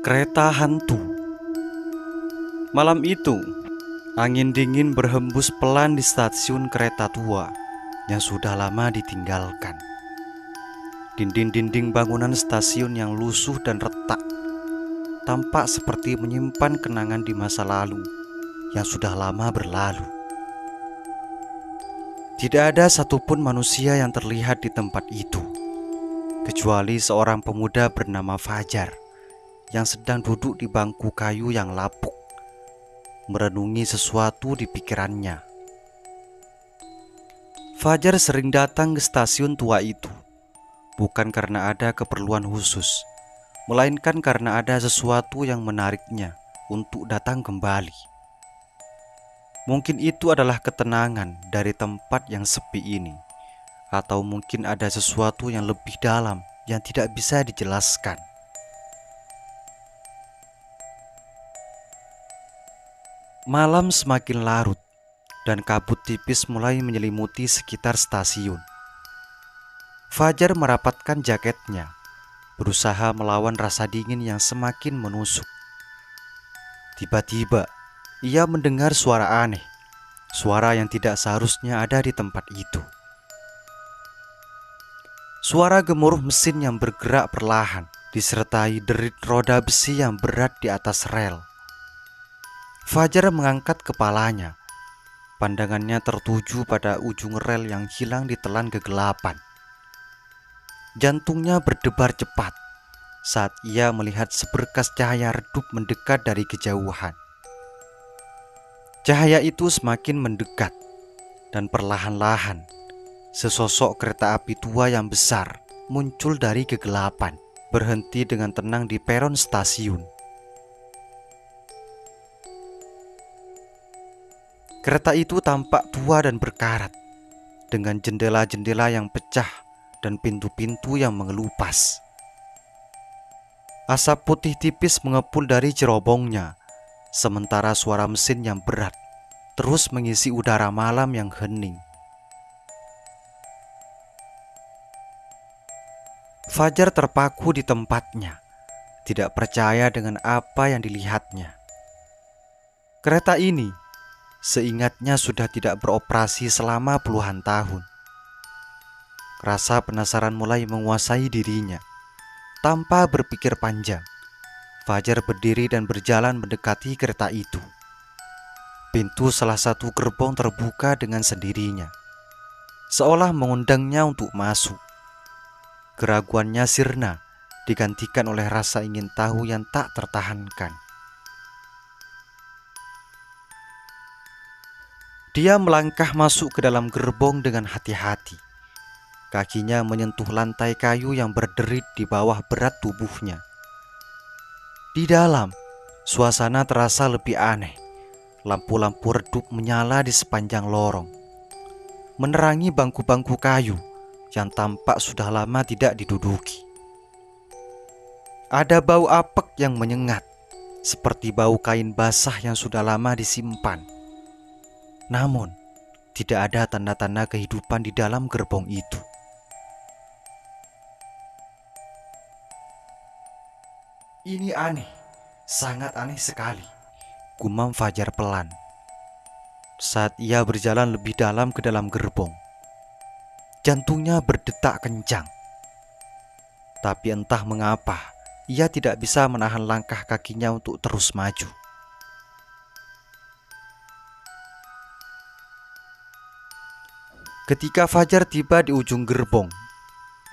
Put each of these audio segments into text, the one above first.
Kereta hantu. Malam itu, angin dingin berhembus pelan di stasiun kereta tua yang sudah lama ditinggalkan. Dinding-dinding bangunan stasiun yang lusuh dan retak tampak seperti menyimpan kenangan di masa lalu yang sudah lama berlalu. Tidak ada satupun manusia yang terlihat di tempat itu, kecuali seorang pemuda bernama Fajar yang sedang duduk di bangku kayu yang lapuk, merenungi sesuatu di pikirannya. Fajar sering datang ke stasiun tua itu, bukan karena ada keperluan khusus, melainkan karena ada sesuatu yang menariknya untuk datang kembali. Mungkin itu adalah ketenangan dari tempat yang sepi ini, atau mungkin ada sesuatu yang lebih dalam yang tidak bisa dijelaskan. Malam semakin larut dan kabut tipis mulai menyelimuti sekitar stasiun. Fajar merapatkan jaketnya, berusaha melawan rasa dingin yang semakin menusuk. Tiba-tiba, ia mendengar suara aneh, suara yang tidak seharusnya ada di tempat itu. Suara gemuruh mesin yang bergerak perlahan, disertai derit roda besi yang berat di atas rel. Fajar mengangkat kepalanya. Pandangannya tertuju pada ujung rel yang hilang ditelan kegelapan. Jantungnya berdebar cepat saat ia melihat seberkas cahaya redup mendekat dari kejauhan. Cahaya itu semakin mendekat, dan perlahan-lahan sesosok kereta api tua yang besar muncul dari kegelapan, berhenti dengan tenang di peron stasiun. Kereta itu tampak tua dan berkarat, dengan jendela-jendela yang pecah dan pintu-pintu yang mengelupas. Asap putih tipis mengepul dari cerobongnya, sementara suara mesin yang berat terus mengisi udara malam yang hening. Fajar terpaku di tempatnya, tidak percaya dengan apa yang dilihatnya. Kereta ini, seingatnya, sudah tidak beroperasi selama puluhan tahun. Rasa penasaran mulai menguasai dirinya. Tanpa berpikir panjang, Fajar berdiri dan berjalan mendekati kereta itu. Pintu salah satu gerbong terbuka dengan sendirinya, seolah mengundangnya untuk masuk. Keraguannya sirna, digantikan oleh rasa ingin tahu yang tak tertahankan. Dia melangkah masuk ke dalam gerbong dengan hati-hati. Kakinya menyentuh lantai kayu yang berderit di bawah berat tubuhnya. Di dalam, suasana terasa lebih aneh. Lampu-lampu redup menyala di sepanjang lorong, menerangi bangku-bangku kayu yang tampak sudah lama tidak diduduki. Ada bau apek yang menyengat, seperti bau kain basah yang sudah lama disimpan. Namun, tidak ada tanda-tanda kehidupan di dalam gerbong itu. Ini aneh, sangat aneh sekali, gumam Fajar pelan saat ia berjalan lebih dalam ke dalam gerbong. Jantungnya berdetak kencang, tapi entah mengapa ia tidak bisa menahan langkah kakinya untuk terus maju. Ketika Fajar tiba di ujung gerbong,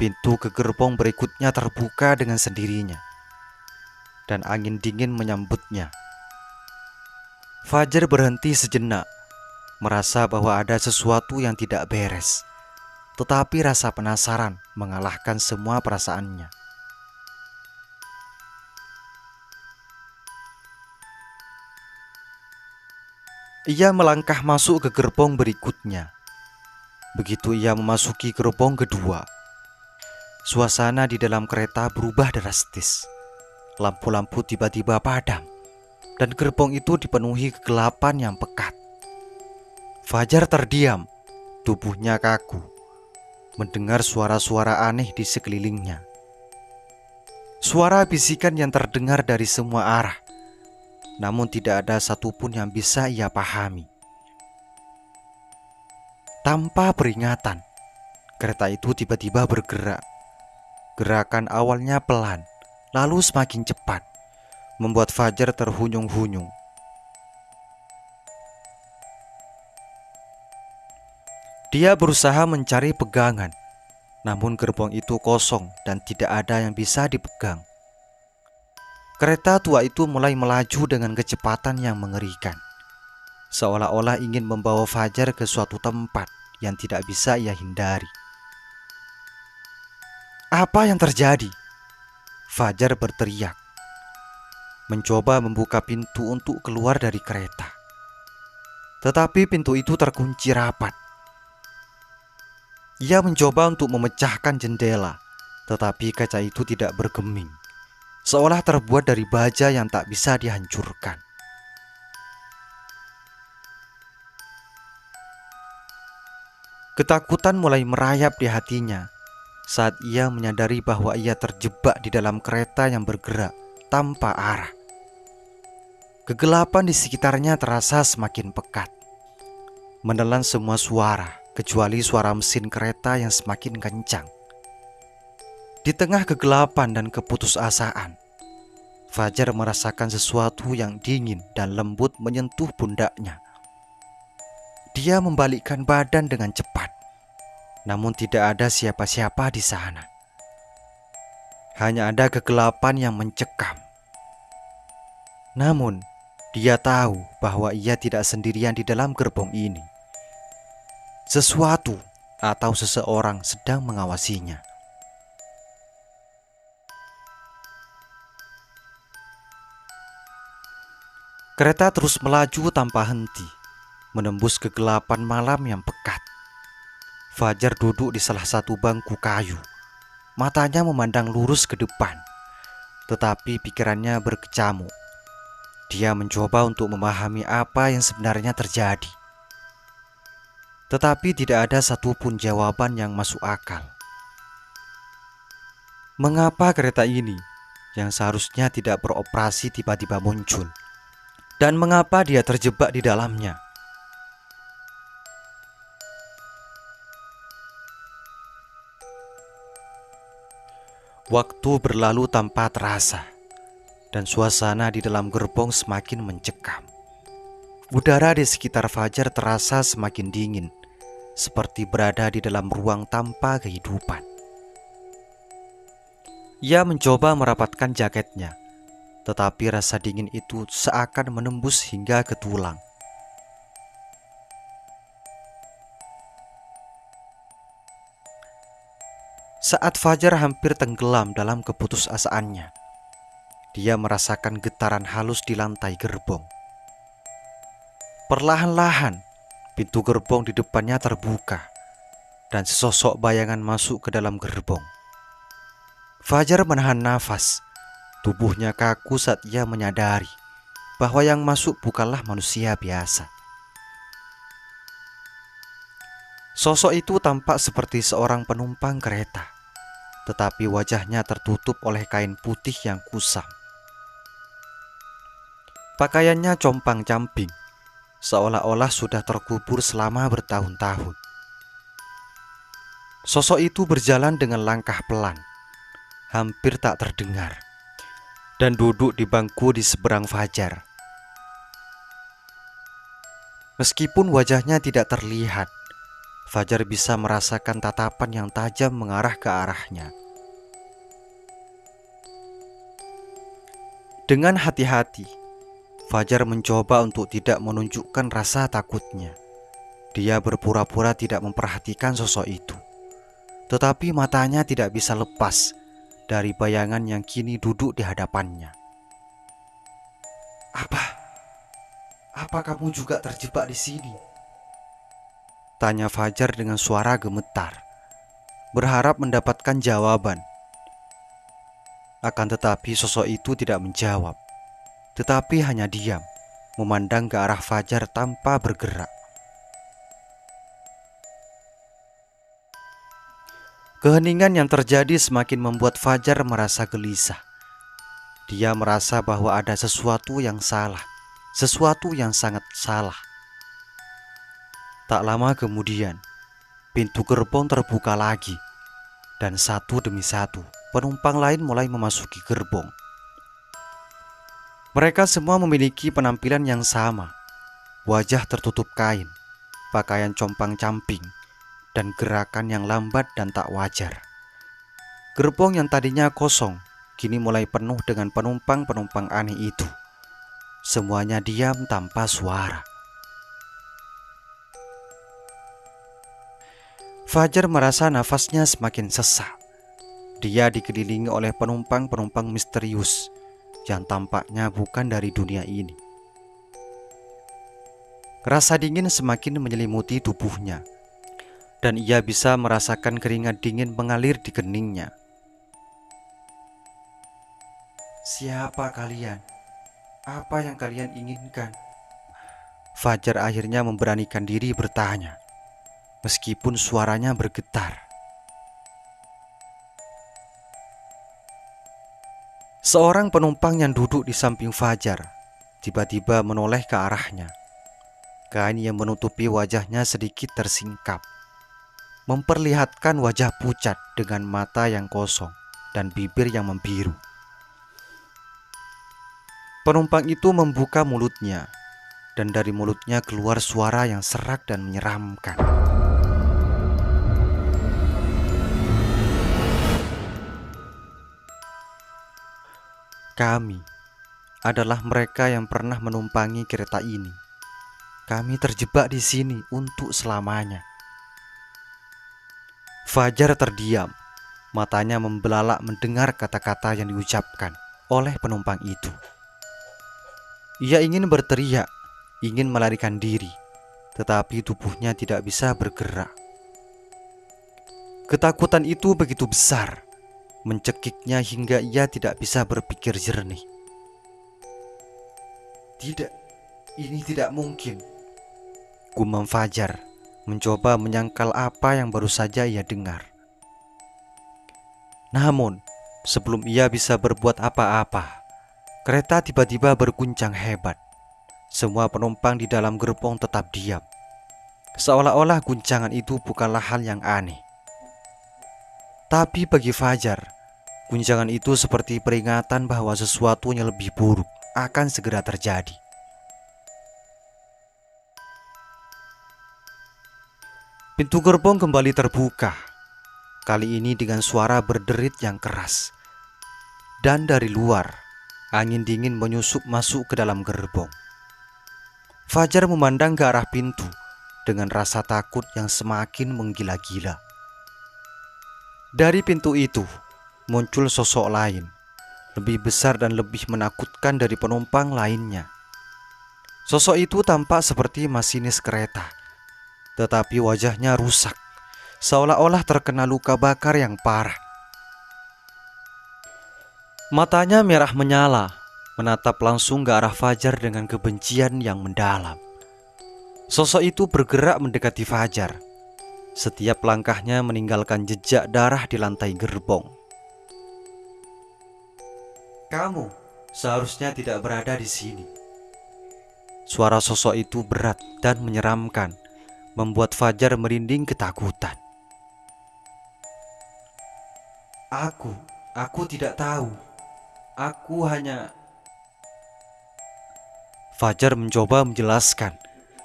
pintu ke gerbong berikutnya terbuka dengan sendirinya, dan angin dingin menyambutnya. Fajar berhenti sejenak, merasa bahwa ada sesuatu yang tidak beres, tetapi rasa penasaran mengalahkan semua perasaannya. Ia melangkah masuk ke gerbong berikutnya. Begitu ia memasuki gerbong kedua, Suasana di dalam kereta berubah drastis. Lampu-lampu tiba-tiba padam, dan gerbong itu dipenuhi kegelapan yang pekat. Fajar terdiam, tubuhnya kaku, mendengar suara-suara aneh di sekelilingnya. Suara bisikan yang terdengar dari semua arah, namun tidak ada satupun yang bisa ia pahami. Tanpa peringatan, kereta itu tiba-tiba bergerak. Gerakan awalnya pelan, lalu semakin cepat, membuat Fajar terhuyung-huyung. Dia berusaha mencari pegangan, namun gerbong itu kosong dan tidak ada yang bisa dipegang. Kereta tua itu mulai melaju dengan kecepatan yang mengerikan, seolah-olah ingin membawa Fajar ke suatu tempat yang tidak bisa ia hindari. Apa yang terjadi? Fajar berteriak, mencoba membuka pintu untuk keluar dari kereta. Tetapi pintu itu terkunci rapat. Ia mencoba untuk memecahkan jendela, tetapi kaca itu tidak bergeming, seolah terbuat dari baja yang tak bisa dihancurkan. Ketakutan mulai merayap di hatinya saat ia menyadari bahwa ia terjebak di dalam kereta yang bergerak tanpa arah. Kegelapan di sekitarnya terasa semakin pekat, menelan semua suara kecuali suara mesin kereta yang semakin kencang. Di tengah kegelapan dan keputusasaan, Fajar merasakan sesuatu yang dingin dan lembut menyentuh pundaknya. Dia membalikkan badan dengan cepat, namun tidak ada siapa-siapa di sana. Hanya ada kegelapan yang mencekam. Namun, dia tahu bahwa ia tidak sendirian di dalam gerbong ini. Sesuatu atau seseorang sedang mengawasinya. Kereta terus melaju tanpa henti, menembus kegelapan malam yang pekat. Fajar duduk di salah satu bangku kayu. Matanya memandang lurus ke depan, tetapi pikirannya berkecamuk. Dia mencoba untuk memahami apa yang sebenarnya terjadi, tetapi tidak ada satupun jawaban yang masuk akal. Mengapa kereta ini yang seharusnya tidak beroperasi tiba-tiba muncul? Dan mengapa dia terjebak di dalamnya? Waktu berlalu tanpa terasa, dan suasana di dalam gerbong semakin mencekam. Udara di sekitar Fajar terasa semakin dingin, seperti berada di dalam ruang tanpa kehidupan. Ia mencoba merapatkan jaketnya, tetapi rasa dingin itu seakan menembus hingga ke tulang. Saat Fajar hampir tenggelam dalam keputusasaannya, dia merasakan getaran halus di lantai gerbong. Perlahan-lahan, pintu gerbong di depannya terbuka, dan sesosok bayangan masuk ke dalam gerbong. Fajar menahan nafas, tubuhnya kaku saat ia menyadari bahwa yang masuk bukanlah manusia biasa. Sosok itu tampak seperti seorang penumpang kereta, tetapi wajahnya tertutup oleh kain putih yang kusam. Pakaiannya compang-camping, seolah-olah sudah terkubur selama bertahun-tahun. Sosok itu berjalan dengan langkah pelan, hampir tak terdengar, dan duduk di bangku di seberang Fajar. Meskipun wajahnya tidak terlihat, Fajar bisa merasakan tatapan yang tajam mengarah ke arahnya. Dengan hati-hati, Fajar mencoba untuk tidak menunjukkan rasa takutnya. Dia berpura-pura tidak memperhatikan sosok itu, tetapi matanya tidak bisa lepas dari bayangan yang kini duduk di hadapannya. Apa kamu juga terjebak di sini? Tanya Fajar dengan suara gemetar. berharap mendapatkan jawaban. Akan tetapi sosok itu tidak menjawab, tetapi hanya diam, memandang ke arah Fajar tanpa bergerak. Keheningan yang terjadi semakin membuat Fajar merasa gelisah. Dia merasa bahwa ada sesuatu yang salah, sesuatu yang sangat salah. Tak lama kemudian, pintu gerbong terbuka lagi, dan satu demi satu penumpang lain mulai memasuki gerbong. Mereka semua memiliki penampilan yang sama, wajah tertutup kain, pakaian compang-camping, dan gerakan yang lambat dan tak wajar. Gerbong yang tadinya kosong kini mulai penuh dengan penumpang-penumpang aneh itu. Semuanya diam tanpa suara. Fajar merasa nafasnya semakin sesak. Dia dikelilingi oleh penumpang-penumpang misterius yang tampaknya bukan dari dunia ini. Rasa dingin semakin menyelimuti tubuhnya, dan ia bisa merasakan keringat dingin mengalir di keningnya. Siapa kalian? Apa yang kalian inginkan? Fajar akhirnya memberanikan diri bertanya, meskipun suaranya bergetar. Seorang penumpang yang duduk di samping Fajar tiba-tiba menoleh ke arahnya. Kain yang menutupi wajahnya sedikit tersingkap, memperlihatkan wajah pucat dengan mata yang kosong dan bibir yang membiru. Penumpang itu membuka mulutnya, dan dari mulutnya keluar suara yang serak dan menyeramkan. Kami adalah mereka yang pernah menumpangi kereta ini. Kami terjebak di sini untuk selamanya. Fajar terdiam, matanya membelalak mendengar kata-kata yang diucapkan oleh penumpang itu. Ia ingin berteriak, ingin melarikan diri, tetapi tubuhnya tidak bisa bergerak. Ketakutan itu begitu besar, mencekiknya hingga ia tidak bisa berpikir jernih. Tidak, ini tidak mungkin, gumam Fajar, mencoba menyangkal apa yang baru saja ia dengar. Namun, sebelum ia bisa berbuat apa-apa, kereta tiba-tiba berguncang hebat. Semua penumpang di dalam gerbong tetap diam, seolah-olah guncangan itu bukanlah hal yang aneh. Tapi bagi Fajar, guncangan itu seperti peringatan bahwa sesuatu yang lebih buruk akan segera terjadi. Pintu gerbong kembali terbuka, kali ini dengan suara berderit yang keras. Dan dari luar, angin dingin menyusup masuk ke dalam gerbong. Fajar memandang ke arah pintu dengan rasa takut yang semakin menggila-gila. Dari pintu itu muncul sosok lain, lebih besar dan lebih menakutkan dari penumpang lainnya. Sosok itu tampak seperti masinis kereta, tetapi wajahnya rusak, seolah-olah terkena luka bakar yang parah. Matanya merah menyala, menatap langsung ke arah Fajar dengan kebencian yang mendalam. Sosok itu bergerak mendekati Fajar. Setiap langkahnya meninggalkan jejak darah di lantai gerbong. Kamu seharusnya tidak berada di sini. Suara sosok itu berat dan menyeramkan, membuat Fajar merinding ketakutan. Aku tidak tahu. Aku hanya... Fajar mencoba menjelaskan,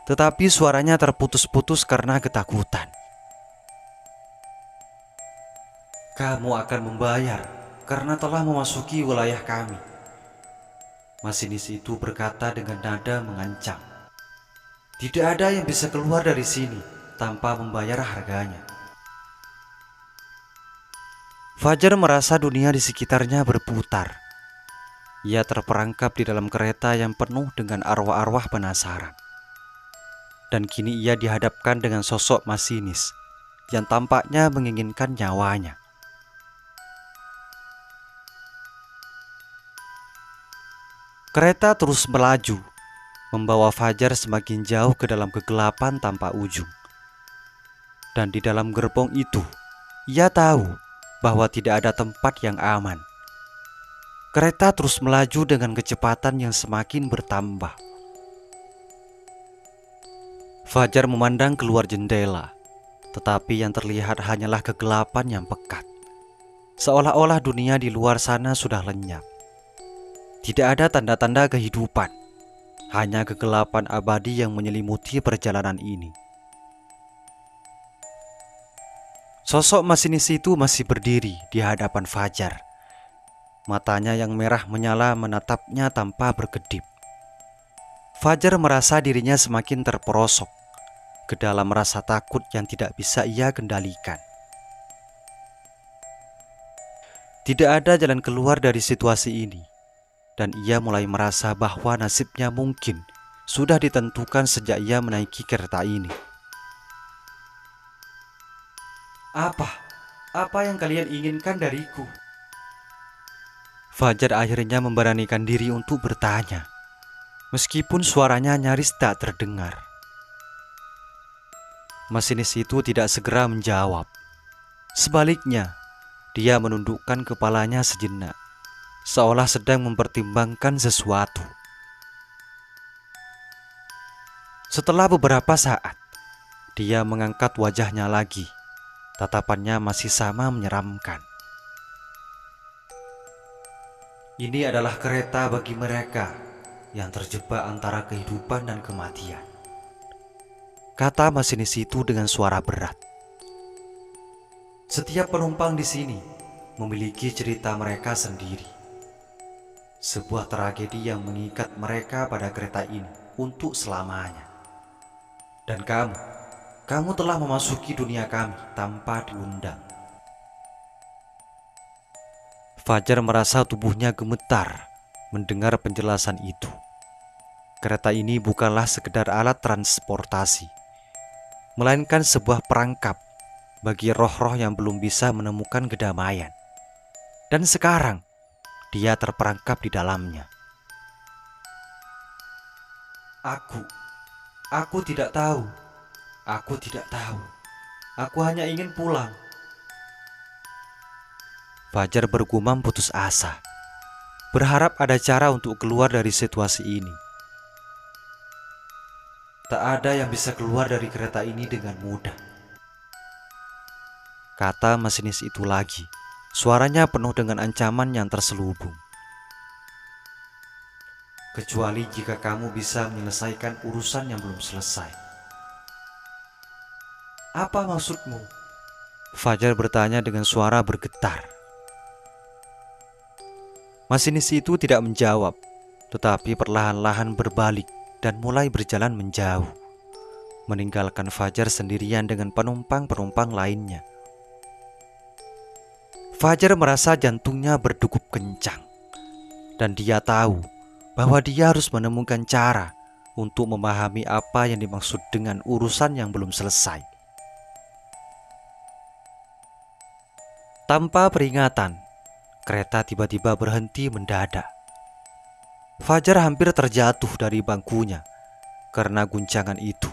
tetapi suaranya terputus-putus karena ketakutan. Kamu akan membayar karena telah memasuki wilayah kami. Masinis itu berkata dengan nada mengancam. Tidak ada yang bisa keluar dari sini tanpa membayar harganya. Fajar merasa dunia di sekitarnya berputar. Ia terperangkap di dalam kereta yang penuh dengan arwah-arwah penasaran. Dan kini ia dihadapkan dengan sosok masinis yang tampaknya menginginkan nyawanya. Kereta terus melaju, membawa Fajar semakin jauh ke dalam kegelapan tanpa ujung. Dan di dalam gerbong itu, ia tahu bahwa tidak ada tempat yang aman. Kereta terus melaju dengan kecepatan yang semakin bertambah. Fajar memandang keluar jendela, tetapi yang terlihat hanyalah kegelapan yang pekat. Seolah-olah dunia di luar sana sudah lenyap. Tidak ada tanda-tanda kehidupan, hanya kegelapan abadi yang menyelimuti perjalanan ini. Sosok masinis itu masih berdiri di hadapan Fajar. Matanya yang merah menyala menatapnya tanpa berkedip. Fajar merasa dirinya semakin terperosok ke dalam rasa takut yang tidak bisa ia kendalikan. Tidak ada jalan keluar dari situasi ini, dan ia mulai merasa bahwa nasibnya mungkin sudah ditentukan sejak ia menaiki kereta ini. Apa yang kalian inginkan dariku? Fajar akhirnya memberanikan diri untuk bertanya, meskipun suaranya nyaris tak terdengar. Masinis itu tidak segera menjawab. Sebaliknya, dia menundukkan kepalanya sejenak, seolah sedang mempertimbangkan sesuatu. Setelah beberapa saat, dia mengangkat wajahnya lagi. Tatapannya masih sama menyeramkan. Ini adalah kereta bagi mereka yang terjebak antara kehidupan dan kematian, kata masinis itu dengan suara berat. Setiap penumpang di sini memiliki cerita mereka sendiri. Sebuah tragedi yang mengikat mereka pada kereta ini untuk selamanya. Dan kamu telah memasuki dunia kami tanpa diundang. Fajar merasa tubuhnya gemetar mendengar penjelasan itu. Kereta ini bukanlah sekedar alat transportasi, melainkan sebuah perangkap bagi roh-roh yang belum bisa menemukan kedamaian. Dan sekarang, dia terperangkap di dalamnya. Aku tidak tahu. Aku hanya ingin pulang. Fajar bergumam putus asa, berharap ada cara untuk keluar dari situasi ini. Tak ada yang bisa keluar dari kereta ini dengan mudah, kata masinis itu lagi. Suaranya penuh dengan ancaman yang terselubung. Kecuali jika kamu bisa menyelesaikan urusan yang belum selesai. Apa maksudmu? Fajar bertanya dengan suara bergetar. Masinis itu tidak menjawab, tetapi perlahan-lahan berbalik dan mulai berjalan menjauh, meninggalkan Fajar sendirian dengan penumpang-penumpang lainnya. Fajar merasa jantungnya berdegup kencang, dan dia tahu bahwa dia harus menemukan cara untuk memahami apa yang dimaksud dengan urusan yang belum selesai. Tanpa peringatan, kereta tiba-tiba berhenti mendadak. Fajar hampir terjatuh dari bangkunya karena guncangan itu.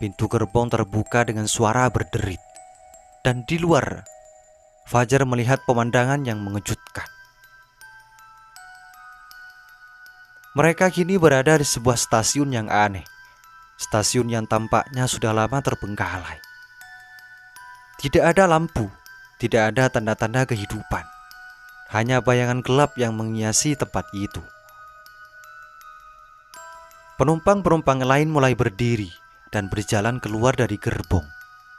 Pintu gerbong terbuka dengan suara berderit, dan di luar, Fajar melihat pemandangan yang mengejutkan. Mereka kini berada di sebuah stasiun yang aneh, stasiun yang tampaknya sudah lama terbengkalai. Tidak ada lampu, tidak ada tanda-tanda kehidupan, hanya bayangan gelap yang menghiasi tempat itu. Penumpang-penumpang lain mulai berdiri dan berjalan keluar dari gerbong,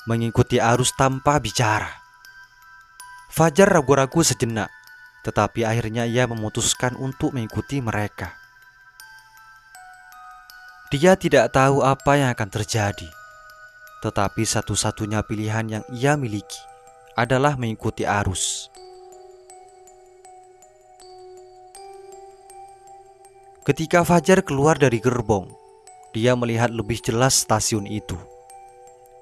mengikuti arus tanpa bicara. Fajar ragu-ragu sejenak, tetapi akhirnya ia memutuskan untuk mengikuti mereka. Dia tidak tahu apa yang akan terjadi, tetapi satu-satunya pilihan yang ia miliki adalah mengikuti arus. Ketika Fajar keluar dari gerbong, dia melihat lebih jelas stasiun itu.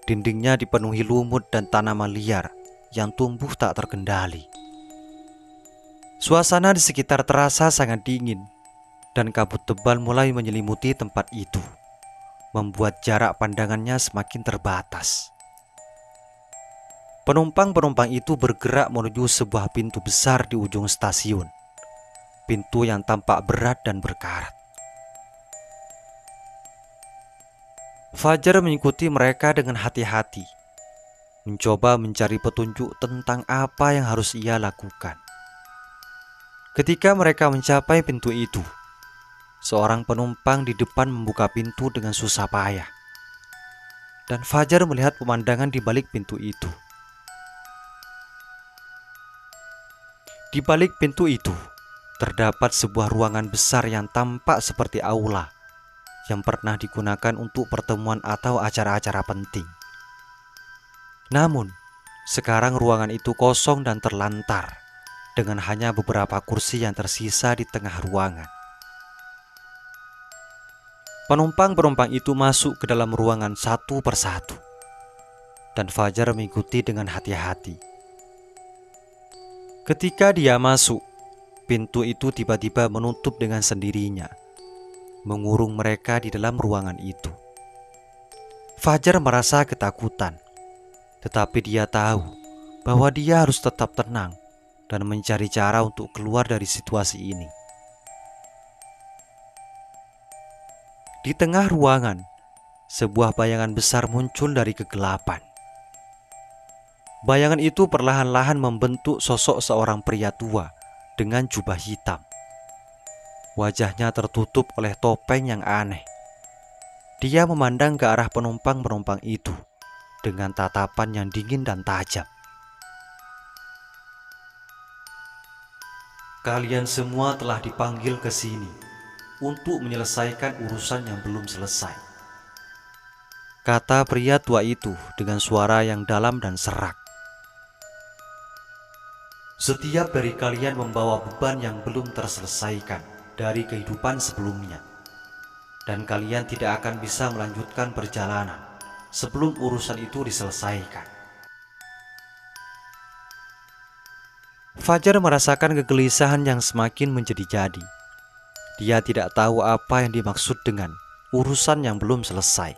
Dindingnya dipenuhi lumut dan tanaman liar yang tumbuh tak terkendali. Suasana di sekitar terasa sangat dingin, dan kabut tebal mulai menyelimuti tempat itu, membuat jarak pandangannya semakin terbatas. Penumpang-penumpang itu bergerak menuju sebuah pintu besar di ujung stasiun. Pintu yang tampak berat dan berkarat. Fajar mengikuti mereka dengan hati-hati, mencoba mencari petunjuk tentang apa yang harus ia lakukan. Ketika mereka mencapai pintu itu, seorang penumpang di depan membuka pintu dengan susah payah, dan Fajar melihat pemandangan di balik pintu itu. Di balik pintu itu, terdapat sebuah ruangan besar yang tampak seperti aula yang pernah digunakan untuk pertemuan atau acara-acara penting. Namun, sekarang ruangan itu kosong dan terlantar, dengan hanya beberapa kursi yang tersisa di tengah ruangan. Penumpang-penumpang itu masuk ke dalam ruangan satu persatu, dan Fajar mengikuti dengan hati-hati. Ketika dia masuk, pintu itu tiba-tiba menutup dengan sendirinya, mengurung mereka di dalam ruangan itu. Fajar merasa ketakutan, tetapi dia tahu bahwa dia harus tetap tenang dan mencari cara untuk keluar dari situasi ini. Di tengah ruangan, sebuah bayangan besar muncul dari kegelapan. Bayangan itu perlahan-lahan membentuk sosok seorang pria tua dengan jubah hitam. Wajahnya tertutup oleh topeng yang aneh. Dia memandang ke arah penumpang-penumpang itu dengan tatapan yang dingin dan tajam. "Kalian semua telah dipanggil ke sini untuk menyelesaikan urusan yang belum selesai," kata pria tua itu dengan suara yang dalam dan serak. "Setiap dari kalian membawa beban yang belum terselesaikan dari kehidupan sebelumnya, dan kalian tidak akan bisa melanjutkan perjalanan sebelum urusan itu diselesaikan." Fajar merasakan kegelisahan yang semakin menjadi-jadi. Dia tidak tahu apa yang dimaksud dengan urusan yang belum selesai,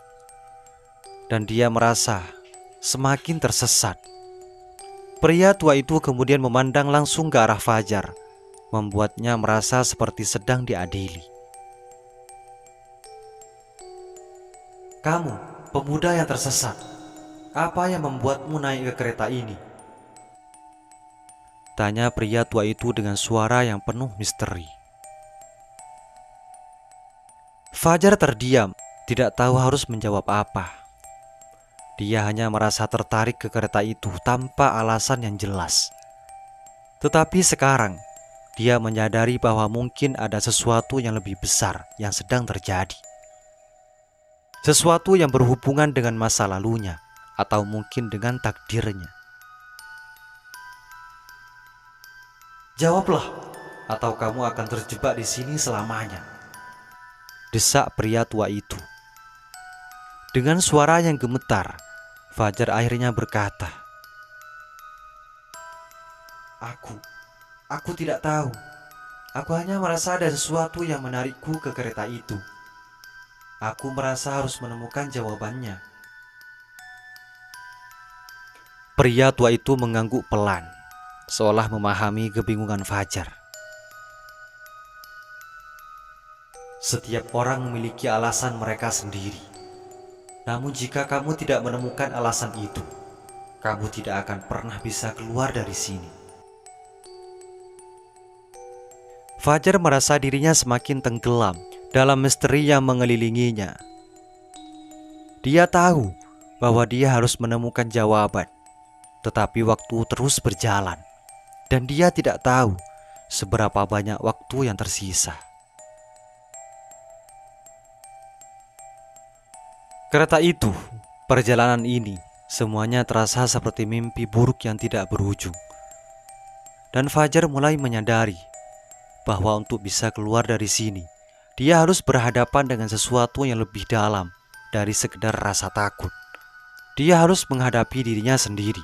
dan dia merasa semakin tersesat. Pria tua itu kemudian memandang langsung ke arah Fajar, membuatnya merasa seperti sedang diadili. "Kamu, pemuda yang tersesat, apa yang membuatmu naik ke kereta ini?" tanya pria tua itu dengan suara yang penuh misteri. Fajar terdiam, tidak tahu harus menjawab apa. Dia hanya merasa tertarik ke kereta itu tanpa alasan yang jelas. Tetapi sekarang, dia menyadari bahwa mungkin ada sesuatu yang lebih besar yang sedang terjadi. Sesuatu yang berhubungan dengan masa lalunya, atau mungkin dengan takdirnya. "Jawablah, atau kamu akan terjebak di sini selamanya," desak pria tua itu. Dengan suara yang gemetar, Fajar akhirnya berkata, Aku tidak tahu. Aku hanya merasa ada sesuatu yang menarikku ke kereta itu. Aku merasa harus menemukan jawabannya." Pria tua itu mengangguk pelan, seolah memahami kebingungan Fajar. "Setiap orang memiliki alasan mereka sendiri. Namun jika kamu tidak menemukan alasan itu, kamu tidak akan pernah bisa keluar dari sini." Fajar merasa dirinya semakin tenggelam dalam misteri yang mengelilinginya. Dia tahu bahwa dia harus menemukan jawaban, tetapi waktu terus berjalan, dan dia tidak tahu seberapa banyak waktu yang tersisa. Kereta itu, perjalanan ini, semuanya terasa seperti mimpi buruk yang tidak berujung. Dan Fajar mulai menyadari bahwa untuk bisa keluar dari sini, dia harus berhadapan dengan sesuatu yang lebih dalam dari sekedar rasa takut. Dia harus menghadapi dirinya sendiri